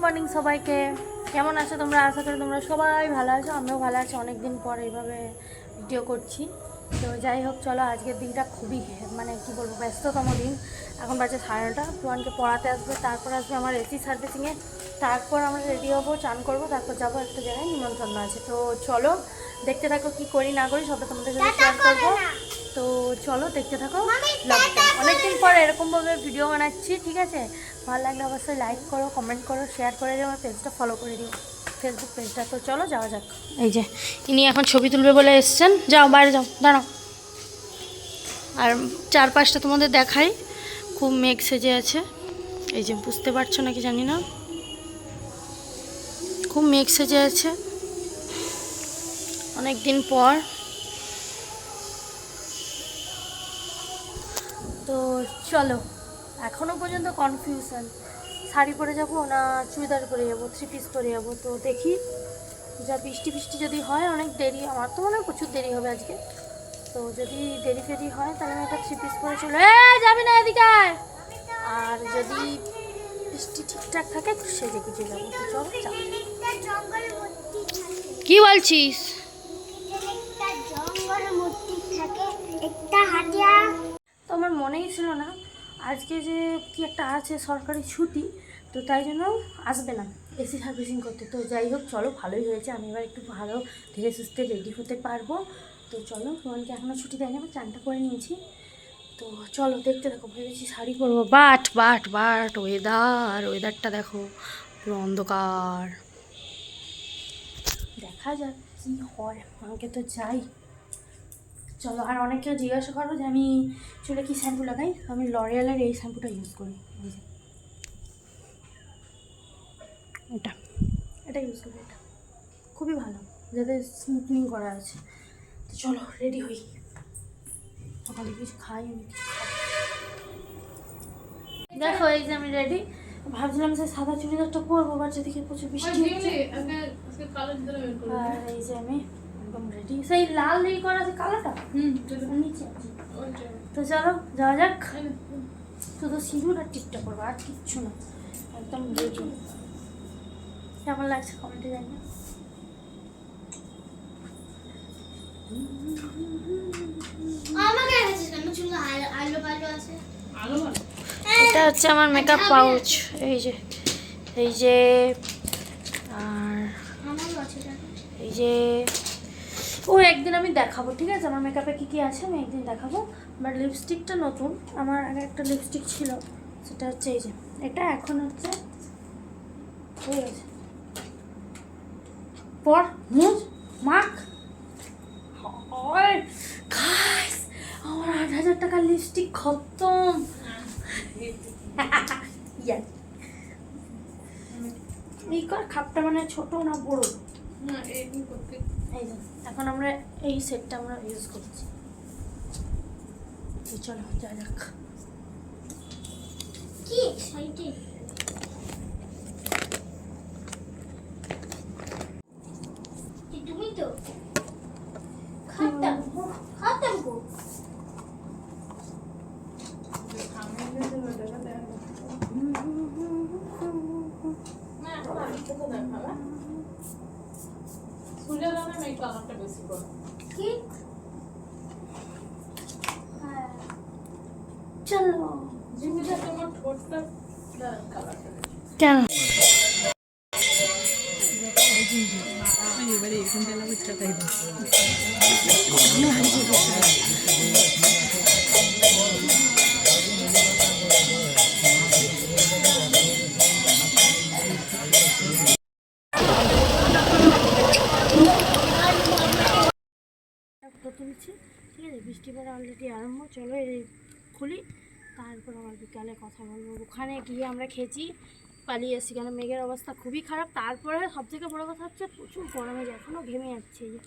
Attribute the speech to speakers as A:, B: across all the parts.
A: Morning সবাইকে। কেমন আছো তোমরা? আশা করি তোমরা সবাই ভালো আছো, আমিও ভালো আছি। অনেক দিন পর এইভাবে ভিডিও করছি। তো যাই হোক, চলো আজকের দিনটা খুবই মানে কি বলবো, ব্যস্ততম দিন। এখন বাজে 9:30। প্রোয়ানকে পড়াতে আসবে, তারপর আসবে আমার এসি সার্ভিসিংয়ে, তারপর আমরা রেডি হবো, চান করবো, তারপর যাবো একটা জায়গায়, নিমন্ত্রণ আছে। তো চলো দেখতে থাকো, কি করি না করি সবটা তোমাদের সাথে শেয়ার করবো। তো চলো দেখতে থাকো ব্লগটা। অনেকদিন পর এরকমভাবে ভিডিও বানাচ্ছি, ঠিক আছে? ভালো লাগলে অবশ্যই লাইক করো, কমেন্ট করো, শেয়ার করে দিও, আমার পেজটা ফলো করে দিও, ফেসবুক পেজটা। তো চলো যাওয়া যাক। এই যে ইনি এখন ছবি তুলবে বলে এসছেন, যাও বাইরে যাও, দাঁড়াও। আর চারপাশটা তোমাদের দেখাই, খুব মেঘ সেজে আছে। এই যে বুঝতে পারছো নাকি জানি না, খুব মেঘ সেজে আছে অনেক দিন পর। তো চলো, এখনও পর্যন্ত কনফিউশন, শাড়ি পরে যাবো না চুড়িদার পরে যাবো, 3 পিস পরে যাবো। তো দেখি, যা বৃষ্টি ফিষ্টি যদি হয়, অনেক দেরি, আমার তো মনে হয় প্রচুর দেরি হবে আজকে। তো যদি দেরি ফেরি হয় তাহলে আমি একটা 3 পিস পরে চলে যাবি না এদিকে। আর যদি বৃষ্টি ঠিকঠাক থাকে সেজে কিছু যাবো। তো চলো যাও। কি বলছিস? তো আমার মনেই ছিল না আজকে যে কি একটা আছে সরকারি ছুটি, তো তাই জন্য আসবে না এসি সার্ভিসিং করতে। তো যাই হোক, চলো ভালোই হয়েছে, আমি এবার একটু ভালো ধীরে সুস্থে রেডি হতে পারবো। তো চলো, রোহনকে এখনও ছুটি দেয়নি, আমি চানটা করে নিয়েছি। তো চলো দেখতে দেখো, ভেবেছি শাড়ি পরবো, বাট বাট বাট ওয়েদারটা দেখো, পুরো অন্ধকার। দেখা যাক কি হয়, আমাকে তো চাই। চলো, আর অনেকে জিজ্ঞাসা করো যে আমি চুলে কি শ্যাম্পু লাগাই। আমি লরিয়ালের এই শ্যাম্পুটা ইউজ করি, এটা এটা ইউজ করি, এটা খুবই ভালো, যাতে স্মুথনিং করা আছে। তো চলো রেডি হই, সকালে কিছু খাই, আমি কিছু খাই। দেখো এই যে আমি রেডি। ভাবছিলাম যে সাদা চুড়িদারটা পরবো, বাট যেদিকে প্রচুর বৃষ্টি হচ্ছে। আর এই যে আমি একদম রেডি, সেই লাল এই করা আছে কালারটা নিচে আছে। তো চলো যাওয়া যাক। শুধু সিঁদুর আর টিপটা করবো, আর কিচ্ছু না, একদম রেডি। কেমন লাগছে কমেন্টে জানি। এটা হচ্ছে আমার মেকআপ পাউচ, এই যে এই যে, আর এই যে ও একদিন আমি দেখাবো, ঠিক আছে? আমার মেকআপে কী কী আছে আমি একদিন দেখাবো। আমার লিপস্টিকটা নতুন, আমার আগে একটা লিপস্টিক ছিল, সেটা হচ্ছে এই যে এটা, এখন হচ্ছে হয়ে গেছে। পর মুজ মাখ হয় গাইস, আমার 8,000 টাকার লিপস্টিক খতম। এই কর খাপটা মানে ছোট না বড়? না এই করতে। এই যে এখন আমরা এই সেটটা আমরা ইউজ করছি। তো চলো যা যাক। কি সাইডে তুমি তো খাতাম গো। চলো কেন তুলছি, ঠিক আছে? বৃষ্টি পড়া অলরেডি আরম্ভ। চলো এই খুলি, তারপর আবার বিকালে কথা বলবো। ওখানে গিয়ে আমরা খেয়েছি, পালিয়ে এসেছি, কেন মেঘের অবস্থা খুবই খারাপ। তারপরে সবথেকে বড়ো কথা হচ্ছে প্রচুর গরমে যায়, এখনও ঘেমে যাচ্ছে। এই যে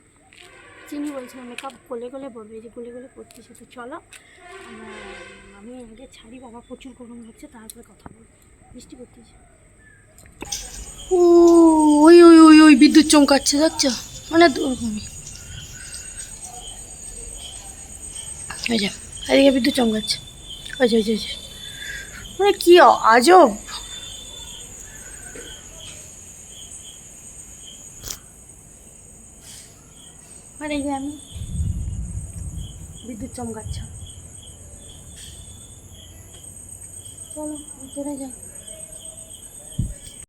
A: চিনি বলছে না মেকআপ গলে গলে পড়বে, এই যে গলে গলে পড়তেছে। তো চলো আমি আগে ছাড়ি, বাবা প্রচুর গরম লাগছে, তারপরে কথা বলবো। বৃষ্টি পড়তেছে, ওই ওই ওই ওই বিদ্যুৎ চমকাচ্ছে, দেখছো? মানে ওরকমই, ওই যে এদিকে বিদ্যুৎ চমকাচ্ছে, ওই যে মানে কি আজব। আর এই যে আমি বিদ্যুৎ চমকাচ্ছে। চলো ভিতরে যাই।